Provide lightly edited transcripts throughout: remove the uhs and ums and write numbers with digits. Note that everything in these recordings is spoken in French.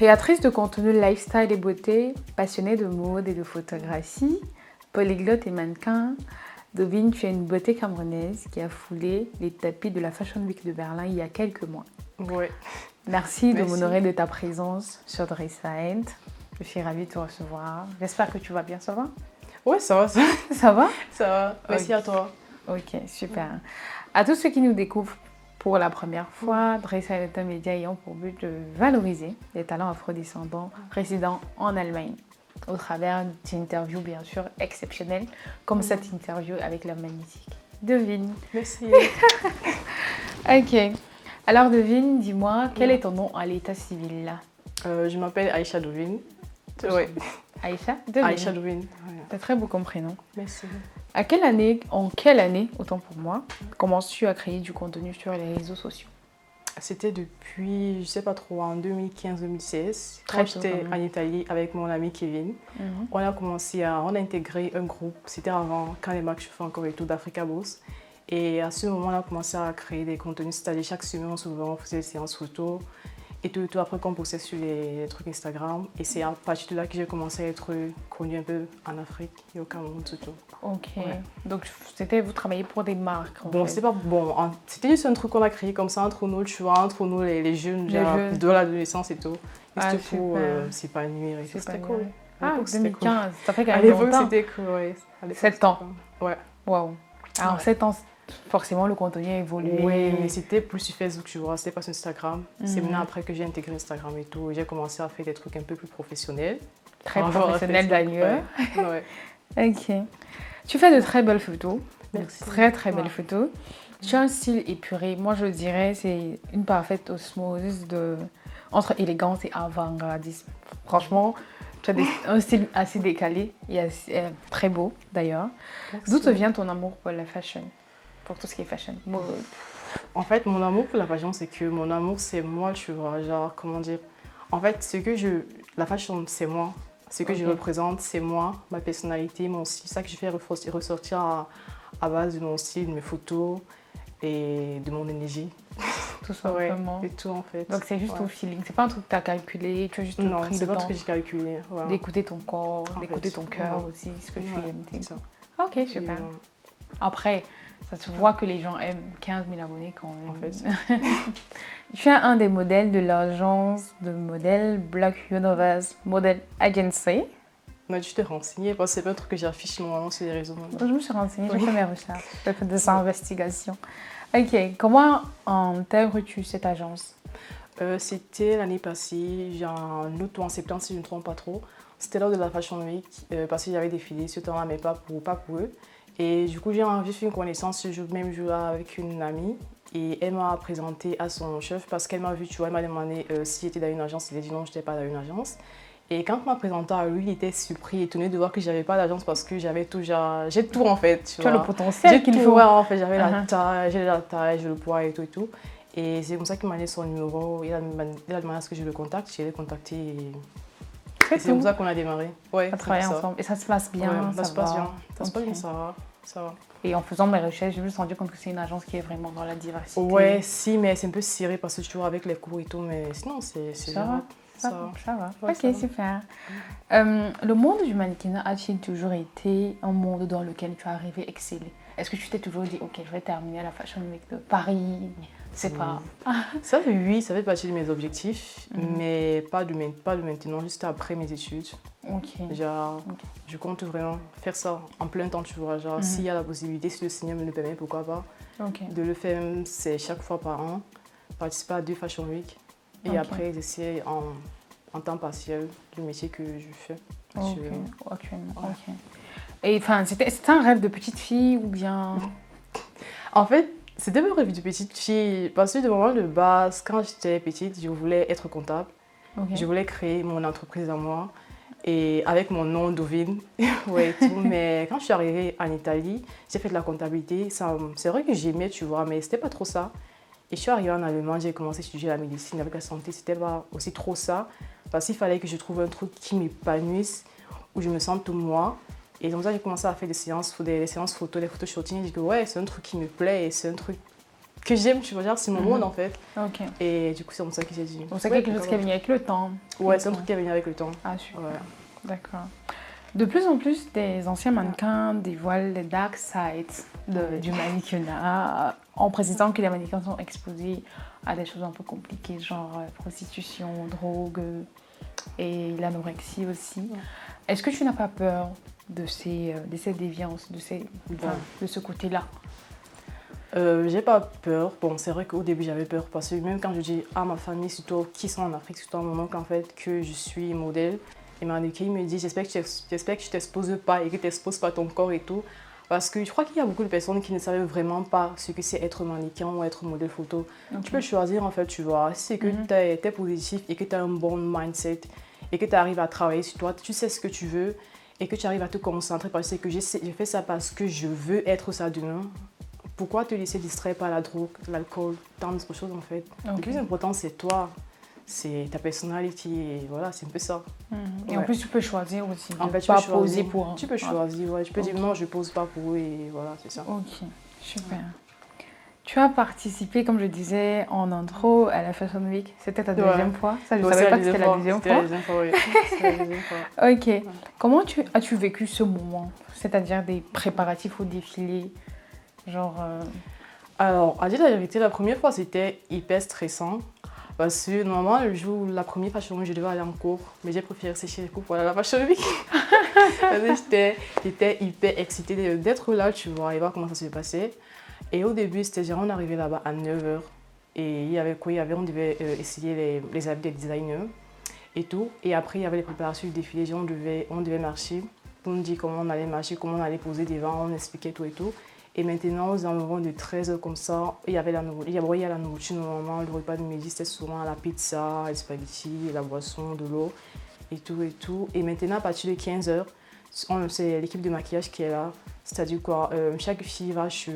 Créatrice de contenu lifestyle et beauté, passionnée de mode et de photographie, polyglotte et mannequin, Dovine, tu es une beauté camerounaise qui a foulé les tapis de la Fashion Week de Berlin il y a quelques mois. Ouais. Merci de m'honorer de ta présence sur Dresside. Je suis ravie de te recevoir. J'espère que tu vas bien, ça va? Ouais, ça va. Ça va? Ça va. Merci à toi. Ok, super. À tous ceux qui nous découvrent pour la première fois, Dresside est un média ayant pour but de valoriser les talents afrodescendants résidant en Allemagne au travers d'interviews bien sûr exceptionnelles, comme cette interview avec la magnifique Dovine. Merci. Ok. Alors Dovine, dis-moi, quel est ton nom à l'état civil là? Je m'appelle Aïcha Dovine. Ouais. Aïcha Dovine. Aïcha Dovine. Ouais. C'est très beau comme prénom. Merci. En quelle année, autant pour moi, commences-tu à créer du contenu sur les réseaux sociaux? C'était depuis, je sais pas trop, en 2015-2016. Très Quand tôt, j'étais quand même. en Italie avec mon ami Kevin, on a intégré un groupe. C'était avant, quand les marques chauffaient encore et tout, d'Africa Boss. Et à ce moment, on a commencé à créer des contenus. C'est-à-dire chaque semaine, souvent, on faisait des séances photos. Et tout, après qu'on postait sur les trucs Instagram. Et c'est à partir de là que j'ai commencé à être connue un peu en Afrique et au Cameroun surtout. Ok. Ouais. Donc vous travaillez pour des marques en Bon, fait. c'est pas bon. C'était juste un truc qu'on a créé comme ça entre nous, tu vois, entre nous les jeunes, genre, jeunes. de l'adolescence et tout. Et Ah, c'était pour super. s'épanouir et tout. C'était S'épanouir. cool. À Ah, l'époque, c'était cool. 2015, ça fait quand À même l'époque, longtemps. c'était cool, ouais. À l'époque, 7 c'était ans. cool. Ouais. Waouh. Alors Ouais. 7 ans, forcément le contenu a évolué. Oui, mais c'était plus sur Facebook, tu vois, c'était pas sur Instagram. C'est maintenant après que j'ai intégré Instagram et tout, j'ai commencé à faire des trucs un peu plus professionnels. Très Par rapport à professionnel Facebook, d'ailleurs. Ouais. Ouais. Ok. Tu fais de très belles photos. Merci. Très très belles Ouais. photos. Tu as un style épuré. Moi je dirais c'est une parfaite osmose entre élégance et avant-gardisme. Franchement, tu as un style assez décalé et très beau d'ailleurs. Merci. D'où te vient ton amour pour la fashion? Pour tout ce qui est fashion, mode. En fait, mon amour pour la fashion, c'est que mon amour, c'est moi, tu vois, genre, comment dire. En fait, la fashion, c'est moi. Ce que je Ok. représente, c'est moi, ma personnalité, mon style. Ça que je fais ressortir à base de mon style, de mes photos et de mon énergie. Tout simplement. Et tout, en fait. Donc c'est juste Ouais. au feeling. C'est pas un truc que tu as calculé. Tu as juste Non, pris c'est le pas un temps truc que j'ai calculé. Voilà. d'écouter ton corps, En d'écouter fait, ton cœur ouais. aussi, ce que tu Ouais, aimes. c'est ça. Ok, super. Après, ça se voit que les gens aiment 15 000 abonnés quand même. En fait. Tu es un des modèles de l'agence de modèles Black Universe Model Agency. Mais tu t'es renseigné parce que c'est pas un truc que j'affiche normalement sur les réseaux. Je me suis renseignée, j'ai Oui. fait mes recherches, j'ai fait des investigations. Ok, comment intègres-tu cette agence? C'était l'année passée, en août ou en septembre si je ne me trompe pas trop. C'était lors de la Fashion Week parce que j'avais défilé ce temps-là, mais pas pour eux. Et du coup, j'ai fait une connaissance ce même jour-là avec une amie. Et elle m'a présenté à son chef parce qu'elle m'a vu, tu vois, elle m'a demandé si j'étais dans une agence. Il a dit non, je n'étais pas dans une agence. Et quand on m'a présenté à lui, il était surpris, étonné de voir que j'avais pas d'agence parce que j'ai tout en fait. Tu as le vois. potentiel J'ai qu'il tout, faut. ouais, en fait, j'avais Uh-huh. j'ai la taille, j'ai le poids et tout et tout. Et c'est comme ça qu'il m'a donné son numéro. Il a demandé à ce que je le contacte. J'ai contacté et c'est comme ça qu'on a démarré. Ouais, À travailler c'est ça. ensemble. Et ça se passe bien, Ouais, ça se passe va. bien. Ça se passe Ok. bien, ça va. Ça va. Et en faisant mes recherches, je me suis rendu compte que c'est une agence qui est vraiment dans la diversité. Ouais, si, mais c'est un peu serré parce que je suis toujours avec les cours et tout. Mais sinon, c'est Ça va. Ça va. Ouais, Ok, ça va. super. Le monde du mannequinat a-t-il toujours été un monde dans lequel tu as arrivé à exceller? Est-ce que tu t'es toujours dit, ok, je vais terminer à la Fashion Week de Paris? C'est pas... Ça, oui, ça fait partie de mes objectifs, mais pas de maintenant, juste après mes études. Ok. Genre, je compte vraiment faire ça en plein temps, tu vois. Genre, s'il y a la possibilité, si le Seigneur me le permet, pourquoi pas, Ok. de le faire, c'est chaque fois par an, participer à 2 Fashion Week et Ok. après exercer en temps partiel du métier que je fais actuellement. Actuellement. Ouais. Ok. Et enfin, c'était un rêve de petite fille ou bien... En fait, c'était mon rêve de petite fille parce que de moment de base, quand j'étais petite, je voulais être comptable. Ok. Je voulais créer mon entreprise à moi et avec mon nom Dovine. Ouais, et tout. Mais quand je suis arrivée en Italie, j'ai fait de la comptabilité. C'est vrai que j'aimais, tu vois, mais c'était pas trop ça. Et je suis arrivée en Allemagne, j'ai commencé à étudier la médecine avec la santé. C'était pas aussi trop ça parce qu'il fallait que je trouve un truc qui m'épanouisse, où je me sente moi. Et comme ça, j'ai commencé à faire des séances photos, des photoshooting. J'ai dit que ouais, c'est un truc qui me plaît et c'est un truc que j'aime, tu vois, genre, c'est mon monde en fait. Ok. Et du coup, c'est comme ça que j'ai dit. Donc c'est quelque chose qui est venu avec le temps. Ouais, c'est un truc qui est venu avec le temps. Ah, super. Ouais. D'accord. De plus en plus, des anciens mannequins dévoilent les dark sides du mannequinat, en précisant que les mannequins sont exposés à des choses un peu compliquées, genre prostitution, drogue et l'anorexie aussi. Ouais. Est-ce que tu n'as pas peur de ces déviances, de ce côté-là? J'ai pas peur. Bon, c'est vrai qu'au début j'avais peur parce que même quand je dis à ma famille, surtout qui sont en Afrique, surtout à mon oncle en fait, que je suis modèle, et mannequin, il me dit j'espère que tu t'exposes pas et que tu n'exposes pas ton corps et tout. Parce que je crois qu'il y a beaucoup de personnes qui ne savent vraiment pas ce que c'est être mannequin ou être modèle photo. Okay. Tu peux choisir en fait, tu vois, si c'est que tu es positif et que tu as un bon mindset et que tu arrives à travailler sur toi, tu sais ce que tu veux et que tu arrives à te concentrer parce que je fais ça parce que je veux être ça demain. Pourquoi te laisser distraire par la drogue, l'alcool, tant d'autres choses en fait. Okay. Le plus important c'est toi, c'est ta personnalité et voilà, c'est un peu ça. Et en plus tu peux choisir aussi, en fait, pas poser pour un. Tu peux choisir, ouais. Tu peux dire non, je pose pas pour eux et voilà, c'est ça. Ok, super. Tu as participé, comme je disais en intro, à la Fashion Week. C'était ta deuxième fois. Ça, je ne savais pas que c'était la deuxième fois. C'était la deuxième fois, oui. C'était la deuxième fois. Ok. Ouais. Comment as-tu vécu ce moment? C'est-à-dire des préparatifs au défilé, genre... Alors, à dire la vérité, la première fois, c'était hyper stressant. Parce que normalement, le jour, la première Fashion Week, je devais aller en cours. Mais j'ai préféré sécher les cours pour aller à la Fashion Week. J'étais hyper excitée d'être là, tu vois, et voir comment ça se passait. Et au début, c'était genre, on arrivait là-bas à 9h. Et on devait essayer les habits des designers et tout. Et après, il y avait les préparations du défilé. Genre, on devait marcher pour nous dire comment on allait marcher, comment on allait poser devant, on expliquait tout et tout. Et maintenant, aux environs de 13h comme ça, il y a la nourriture normalement. Le repas de midi, c'était souvent la pizza, les spaghettis, la boisson, de l'eau et tout et tout. Et maintenant, à partir de 15h, c'est l'équipe de maquillage qui est là. C'est-à-dire quoi, chaque fille va chez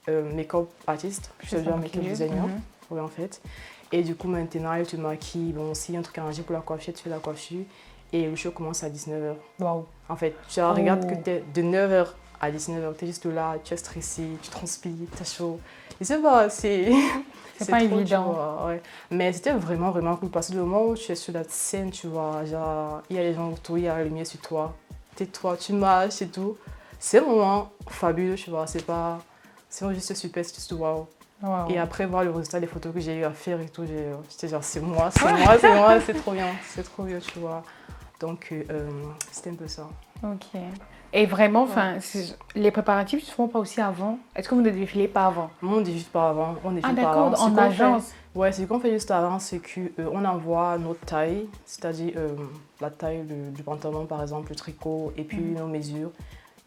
make-up artist, c'est-à-dire make-up designer, oui, en fait. Et du coup, maintenant, elle te maquille. Bon, s'il y a un truc arrangé pour la coiffure, tu fais la coiffure. Et le show commence à 19h. Waouh. En fait, tu regardes que tu es de 9h à 19h, tu es juste là, tu es stressé, tu transpires, tu as chaud. Et c'est pas, c'est pas trop, évident. Vois, ouais. Mais c'était vraiment, vraiment cool parce que le moment où tu es sur la scène, tu vois, genre, il y a les gens autour, il y a la lumière sur toi, tais-toi, tu marches et tout. C'est un moment fabuleux, tu vois, c'est juste super, c'est juste waouh. Wow. Et après, voir le résultat des photos que j'ai eu à faire et tout, j'étais genre, c'est moi, c'est trop bien, tu vois. Donc, c'était un peu ça. Ok. Et vraiment, les préparatifs ne se font pas aussi avant? Est-ce que vous ne défilez pas avant? On ne défile pas avant. Ah d'accord, en agence. Ouais, ce qu'on fait juste avant, c'est qu'on envoie notre taille, c'est-à-dire la taille du pantalon par exemple, le tricot, et puis nos mesures.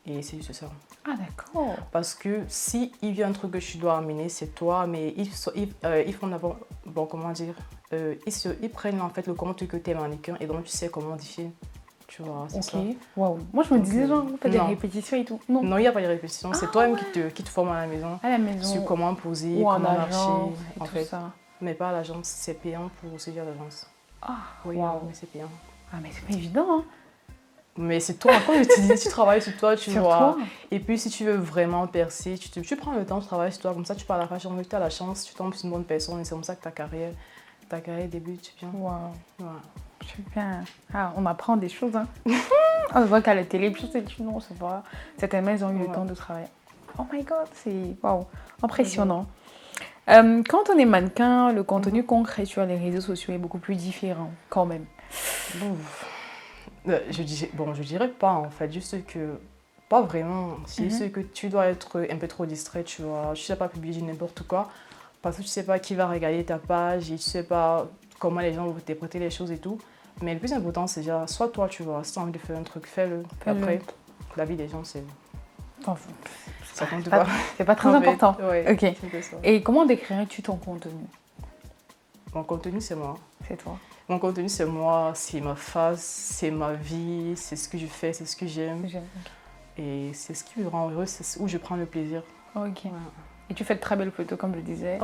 Et c'est juste ça. Ah d'accord. Parce que si il y a un truc que tu dois amener, c'est toi, mais ils font d'abord, bon comment dire, ils prennent en fait le compte que tu es mannequin et donc tu sais comment défiler. Tu vois, c'est ça. Waouh. Moi, je me disais, genre, vous faites des répétitions et tout. Non, il n'y a pas de répétition. C'est toi-même qui te forme à la maison. À la maison. Sur comment poser, ou comment marcher. En fait. Ça. Mais pas à l'agence. C'est payant pour ce genre d'agence. Ah, oui, mais c'est payant. Ah, mais c'est pas évident, hein. Mais c'est toi, quand je te dis, tu travailles sur toi, tu vois. Toi. Et puis, si tu veux vraiment percer, tu prends le temps, tu travailles sur toi. Comme ça, tu pars à la fashion week, tu as la chance, tu tombes sur une bonne personne et c'est comme ça que ta carrière débute bien. Waouh. Ouais. Super. Ah, on apprend des choses, hein. On voit qu'à la télé, puis non, c'est pas. Certaines elles ont eu le temps de travailler. Oh my god, c'est waouh, impressionnant. Quand on est mannequin, le contenu qu'on crée sur les réseaux sociaux est beaucoup plus différent, quand même. Je dirais pas en fait, juste que pas vraiment. C'est juste que tu dois être un peu trop distrait, tu vois. Tu sais pas publier n'importe quoi parce que tu sais pas qui va regarder ta page et tu sais pas comment les gens vont interpréter les choses et tout. Mais le plus important, c'est déjà, soit toi, tu vois, si tu as envie de faire un truc, fais-le. Après, la vie des gens, c'est... ça compte pas. C'est pas très important. Ouais, ok. Et comment décrirais-tu ton contenu? Mon contenu, c'est moi. C'est toi. Mon contenu, c'est moi, c'est ma face, c'est ma vie, c'est ce que je fais, c'est ce que j'aime. Et c'est ce qui me rend heureuse, c'est où je prends le plaisir. Ok. Ouais. Et tu fais de très belles photos, comme je disais.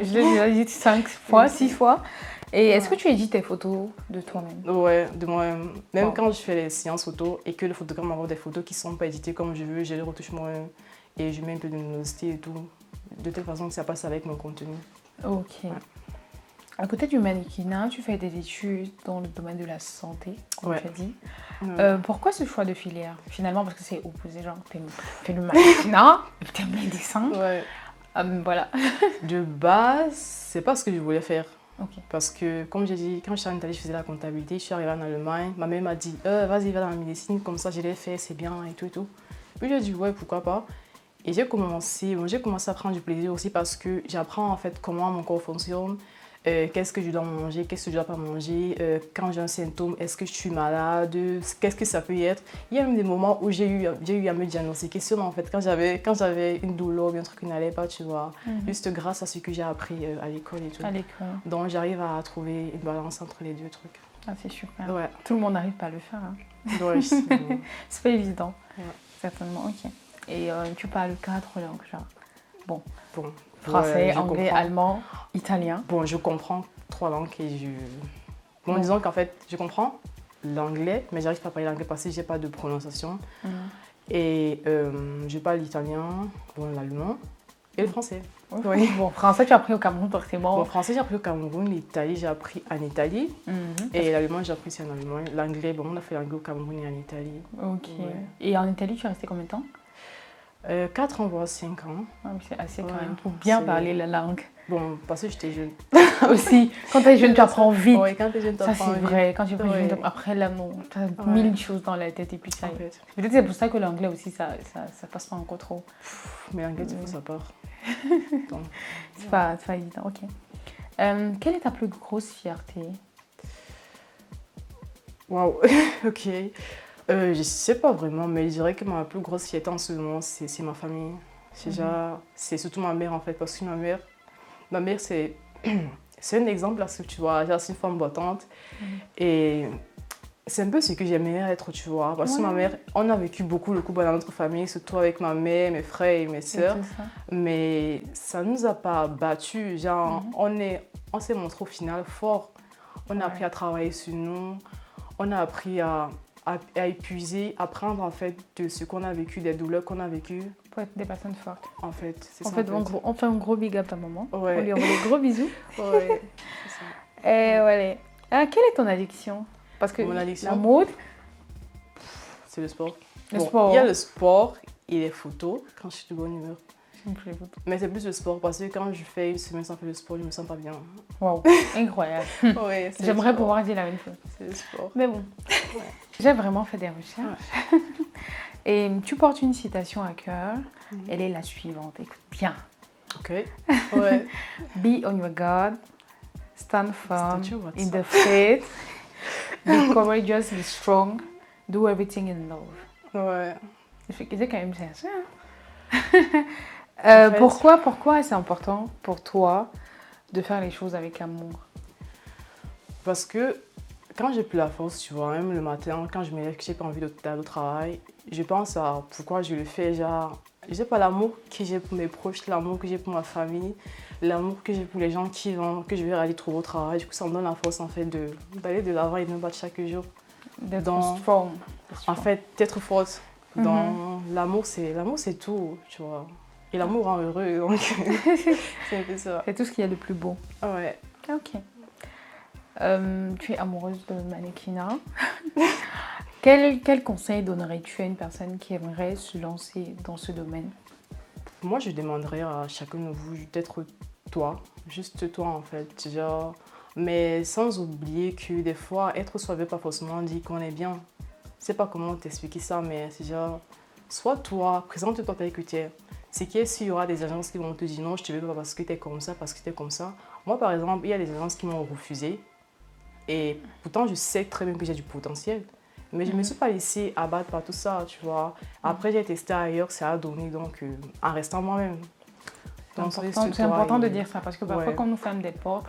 Je l'ai déjà dit 5 fois, 6 fois. Et est-ce que tu édites tes photos de toi-même? Ouais, de moi-même. Même quand je fais les séances photos et que le photographe m'envoie des photos qui ne sont pas éditées comme je veux, je les retouche moi-même. Et je mets un peu de luminosité et tout. de telle façon que ça passe avec mon contenu. Ok. Ouais. À côté du mannequinat, tu fais des études dans le domaine de la santé, comme Ouais. tu as dit. Ouais. Pourquoi ce choix de filière? Finalement, parce que c'est opposé, genre, fais le mannequinat, t'aimes les dessins. Ouais. Voilà. De base, c'est pas ce que je voulais faire. Ok. Parce que, comme j'ai dit, quand je suis en Italie, je faisais la comptabilité, je suis arrivée en Allemagne, ma mère m'a dit vas-y, va dans la médecine, comme ça, je l'ai fait, c'est bien et tout et tout. Puis j'ai dit ouais, pourquoi pas. Et j'ai commencé à prendre du plaisir aussi parce que j'apprends en fait comment mon corps fonctionne, qu'est-ce que je dois manger, qu'est-ce que je dois pas manger, quand j'ai un symptôme, est-ce que je suis malade, qu'est-ce que ça peut être. Il y a même des moments où j'ai eu à me diagnostiquer seulement en fait quand j'avais une douleur ou un truc qui n'allait pas, tu vois, juste grâce à ce que j'ai appris à l'école et tout. À l'école. Donc j'arrive à trouver une balance entre les deux trucs. Ah, c'est super. Ouais. Tout le monde n'arrive pas à le faire. Hein. Ouais, C'est pas évident. Ouais. Certainement, ok. Et tu parles 4 langues, genre. Bon. Français, Français, anglais, allemand, italien. Bon, je comprends 3 langues et Bon, disons qu'en fait, je comprends l'anglais, mais j'arrive pas à parler l'anglais parce que j'ai pas de prononciation. Et je parle l'italien, bon, l'allemand et le français. Oui. Bon, français, tu as appris au Cameroun, forcément. Bon, français, j'ai appris au Cameroun, l'Italie, j'ai appris en Italie. Et l'allemand, j'ai appris aussi en Allemagne. L'anglais, bon, on a fait l'anglais au Cameroun et en Italie. Ok. Ouais. Et en Italie, tu es resté combien de temps? 4 ans, voire 5 ans. Ah, c'est assez quand même pour bien parler la langue. Bon, parce que j'étais jeune. Aussi, quand tu es jeune, tu apprends vite. Oui, quand tu es jeune, tu apprends vite. Ça, c'est vrai. Quand tu es jeune, après, là, non, tu as mille choses dans la tête et puis ça. Peut-être c'est pour ça que l'anglais aussi, ça passe pas encore trop. Mais l'anglais, il faut ça part. C'est pas évident, ok. Quelle est ta plus grosse fierté? Waouh, ok. Je sais pas vraiment, mais je dirais que ma plus grosse fierté en ce moment, c'est ma famille. C'est surtout ma mère en fait, parce que ma mère c'est un exemple parce que tu vois, c'est une femme battante et c'est un peu ce que j'aimerais être, tu vois, parce que ma mère, on a vécu beaucoup le couple dans notre famille, surtout avec ma mère, mes frères et mes sœurs, mais ça nous a pas battus, genre on s'est montré au final fort, on a appris à travailler sur nous, on a appris à épuiser, à prendre en fait de ce qu'on a vécu, des douleurs qu'on a vécues. Pour être des personnes fortes. En fait, c'est ça. On fait un gros big up à maman. Ouais. On lui envoie des gros bisous. Ouais, c'est ça. Et voilà. Quelle est ton addiction? Parce que mon addiction, la mode, c'est le sport. Sport. Il y a le sport et les photos quand je suis de bonne humeur. Les photos. Mais c'est plus le sport parce que quand je fais une semaine sans faire le sport, je me sens pas bien. Waouh, incroyable. Ouais, J'aimerais pouvoir dire la même chose. C'est le sport. Mais bon, j'ai vraiment fait des recherches. Ouais. Et tu portes une citation à cœur. Elle est la suivante. Écoute bien. Ok. Ouais. Be on your guard. Stand firm in the faith. Be courageous, be strong. Do everything in love. Ouais. C'est quand même ça. En fait, pourquoi c'est important pour toi de faire les choses avec amour? Parce que quand j'ai plus la force, tu vois, même le matin, quand je me lève, que j'ai pas envie d'aller au travail, je pense à pourquoi je le fais. Genre, je sais pas, l'amour que j'ai pour mes proches, l'amour que j'ai pour ma famille, l'amour que j'ai pour les gens que je vais aller trouver au travail. Du coup, ça me donne la force en fait d'aller de l'avant et de me battre chaque jour. D'être strong. En fait, d'être forte. Dans l'amour, c'est tout, tu vois. Et l'amour rend heureux, donc c'est un peu ça. C'est tout ce qu'il y a de plus beau. Ouais. Ok. Tu es amoureuse de mannequinat. Quel conseil donnerais-tu à une personne qui aimerait se lancer dans ce domaine? Moi, je demanderais à chacun de vous d'être toi, juste toi en fait. Genre, mais sans oublier que des fois, être soi veut pas forcément dire qu'on est bien. Je sais pas comment t'expliquer ça, mais c'est genre, sois toi, présente-toi tel que tu es. C'est qu'il y aura des agences qui vont te dire non, je te veux pas parce que tu es comme ça, parce que tu es comme ça. Moi, par exemple, il y a des agences qui m'ont refusé. Et pourtant, je sais très bien que j'ai du potentiel. Mais je ne me suis pas laissée abattre par tout ça, tu vois. Après, j'ai testé ailleurs, ça a donné, donc en restant moi-même. C'est important de dire ça, parce que parfois, quand nous fermons des portes,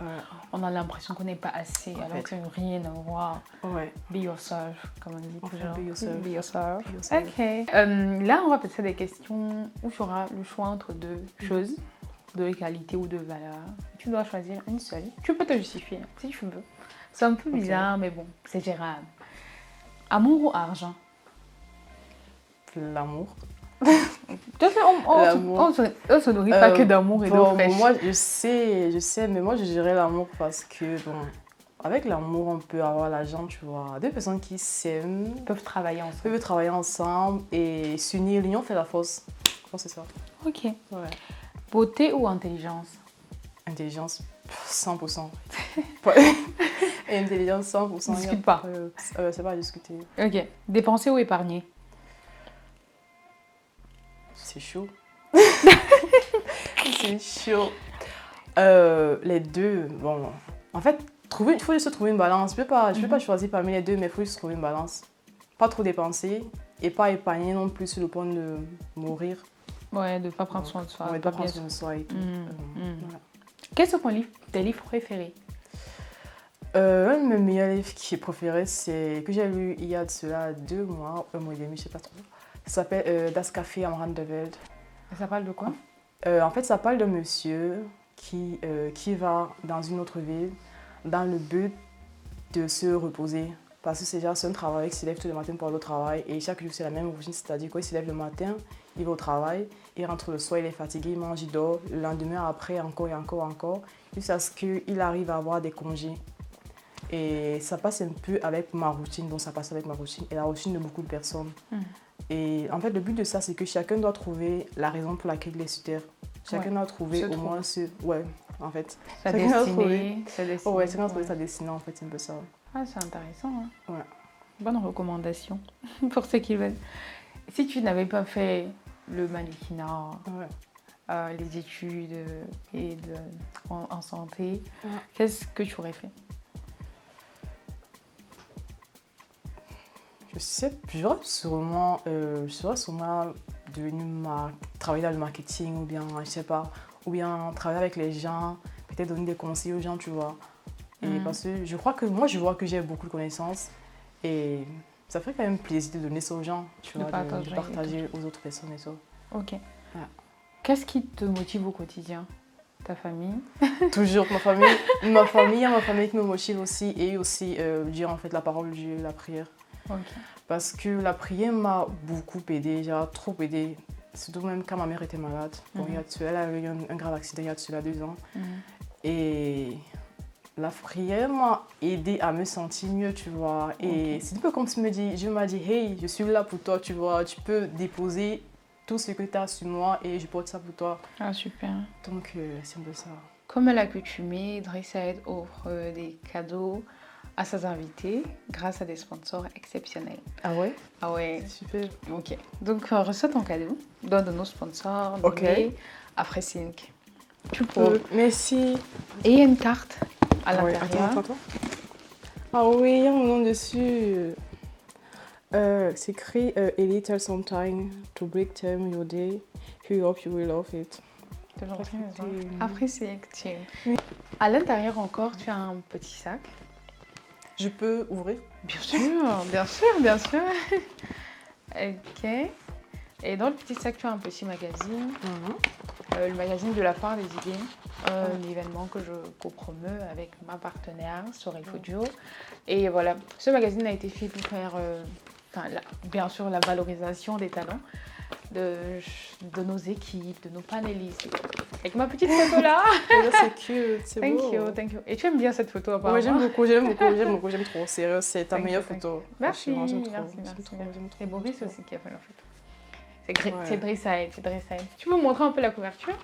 on a l'impression qu'on n'est pas assez, alors que ça n'a rien à voir. Ouais. Be yourself, comme on dit toujours. Be yourself. Be yourself. Ok. Là, on va peut-être faire des questions où tu auras le choix entre deux choses, de qualité ou de valeur. Tu dois choisir une seule. Tu peux te justifier, si tu veux. C'est un peu bizarre, mais bon, c'est gérable. Amour ou argent? L'amour. Donc, on se nourrit pas que d'amour et d'eau fraîche. Moi, je sais, mais moi, je dirais l'amour parce que, bon, avec l'amour, on peut avoir l'argent, tu vois. Deux personnes qui s'aiment Peuvent travailler ensemble. et s'unir. L'union fait la force. Je pense que c'est ça. Ok. Ouais. Beauté ou intelligence? Intelligence, 100%. Et intelligence, 100%. Discute pas. C'est pas à discuter. Ok. Dépenser ou épargner? C'est chaud. C'est chaud. Les deux, bon. En fait, il faut juste trouver une balance. Je peux pas choisir parmi les deux, mais il faut juste trouver une balance. Pas trop dépenser et pas épargner non plus sur le point de mourir. Ouais, de pas prendre soin de soi. Ouais, de pas prendre soin de soi et tout. Voilà. Quels sont tes livres préférés? Un de mes meilleurs livres préférés, c'est que j'ai lu il y a de cela 2 mois, 1 mois et demi, je sais pas trop. Ça s'appelle Das Café am Rand der Welt. Ça parle de quoi? En fait, ça parle d'un monsieur qui va dans une autre ville dans le but de se reposer. Parce que c'est un travail qui se lève tous les matins pour aller au travail et chaque jour c'est la même routine, c'est-à-dire qu'il se lève le matin, il va au travail, il rentre le soir, il est fatigué, il mange, il dort, le lendemain après encore et encore, jusqu'à ce qu'il arrive à avoir des congés. Et ça passe un peu avec ma routine, donc ça passe avec ma routine et la routine de beaucoup de personnes. Et en fait, le but de ça, c'est que chacun doit trouver la raison pour laquelle il est sur Terre. Chacun doit trouver au moins ce... Ouais, en fait. Sa destinée. Ouais, chacun doit trouver sa destinée, en fait, c'est un peu ça. Ah, c'est intéressant. Hein. Ouais. Bonne recommandation pour ceux qui veulent. Si tu n'avais pas fait le mannequinat, les études en santé, qu'est-ce que tu aurais fait? J'aurais sûrement travailler dans le marketing ou bien, je sais pas, ou bien travailler avec les gens, peut-être donner des conseils aux gens, tu vois. Et parce que je vois que j'ai beaucoup de connaissances et ça fait quand même plaisir de donner ça aux gens, tu vois, de partager aux autres personnes et ça. Ok. Ouais. Qu'est-ce qui te motive au quotidien? Ta famille? Toujours ma famille qui me motive aussi et aussi dire en fait la parole de Dieu, la prière. Okay. Parce que la prière m'a beaucoup aidée, j'ai trop aidé, surtout même quand ma mère était malade. Bon, elle a eu un grave accident il y a de cela 2 ans. Et la prière m'a aidée à me sentir mieux, tu vois. Et c'est un peu comme si je me dis, hey, je suis là pour toi, tu vois, tu peux déposer tout ce que tu as sur moi et je porte ça pour toi. Ah, super. Donc, c'est un peu ça. Comme à l'accoutumée, Dressaed offre des cadeaux à ses invités grâce à des sponsors exceptionnels. Ah ouais? Ah ouais. Super. Ok. Donc, reçois ton cadeau d'un de nos sponsors nommé Afresync. Tu peux. Merci. Et il y a une carte à l'intérieur. Attends. Ah oui, il y a mon nom dessus. C'est écrit A little sometime to break time your day. We hope you will love it. Afresync. Oui. À l'intérieur encore, tu as un petit sac. Je peux ouvrir? Bien sûr. Ok. Et dans le petit sac, tu as un petit magazine. Le magazine de la part des idées. L'événement que je copromeux avec ma partenaire, Sorel Fodio. Et voilà, ce magazine a été fait pour faire, bien sûr, la valorisation des talents de nos équipes, de nos panélistes. Avec ma petite photo là. C'est cute, c'est beau. Thank you. Et tu aimes bien cette photo apparemment? Oui, j'aime trop. Sérieux, c'est ta meilleure photo. Merci. Et Boris aussi qui a fait la photo. C'est Dressaed. Tu peux me montrer un peu la couverture?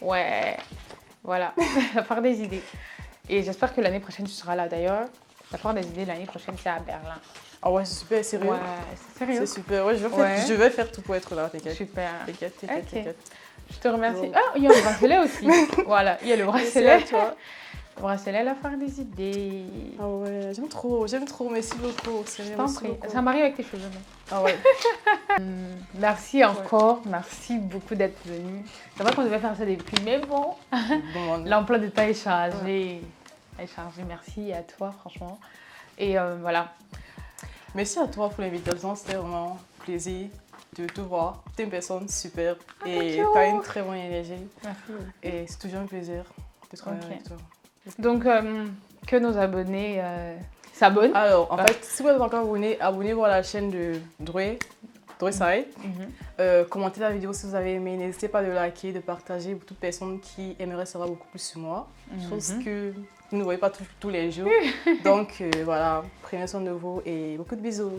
Ouais, voilà, la part des idées. Et j'espère que l'année prochaine tu seras là d'ailleurs. La part des idées l'année prochaine c'est à Berlin. Ah ouais, c'est super, sérieux? Ouais, c'est sérieux. C'est super, ouais, je vais faire tout pour être là, t'inquiète. Super. T'inquiète. Je te remercie. Ah, il y a un bracelet aussi. Voilà, il y a le bracelet. Merci à toi. Le bracelet, la part des idées. Ah ouais, j'aime trop, merci beaucoup. Je t'en prie. Ça m'arrive avec tes cheveux. Ah ouais. Merci encore, merci beaucoup d'être venu. C'est vrai qu'on devait faire ça depuis, mais bon. L'emploi de temps est chargé. Merci à toi, franchement. Et voilà. Merci à toi pour l'invitation, c'était vraiment un plaisir de te voir. Tu es une personne super et tu as une très bonne énergie. Merci. Et c'est toujours un plaisir de travailler avec toi. Donc, que nos abonnés s'abonnent. Alors, en fait, si vous êtes encore abonné, abonnez-vous à la chaine de Drouet, Dressai. Commentez la vidéo si vous avez aimé. N'hésitez pas de liker, de partager pour toute personne qui aimerait savoir beaucoup plus sur moi. Chose que vous ne voyez pas tous les jours. Donc voilà, prenez soin de vous et beaucoup de bisous.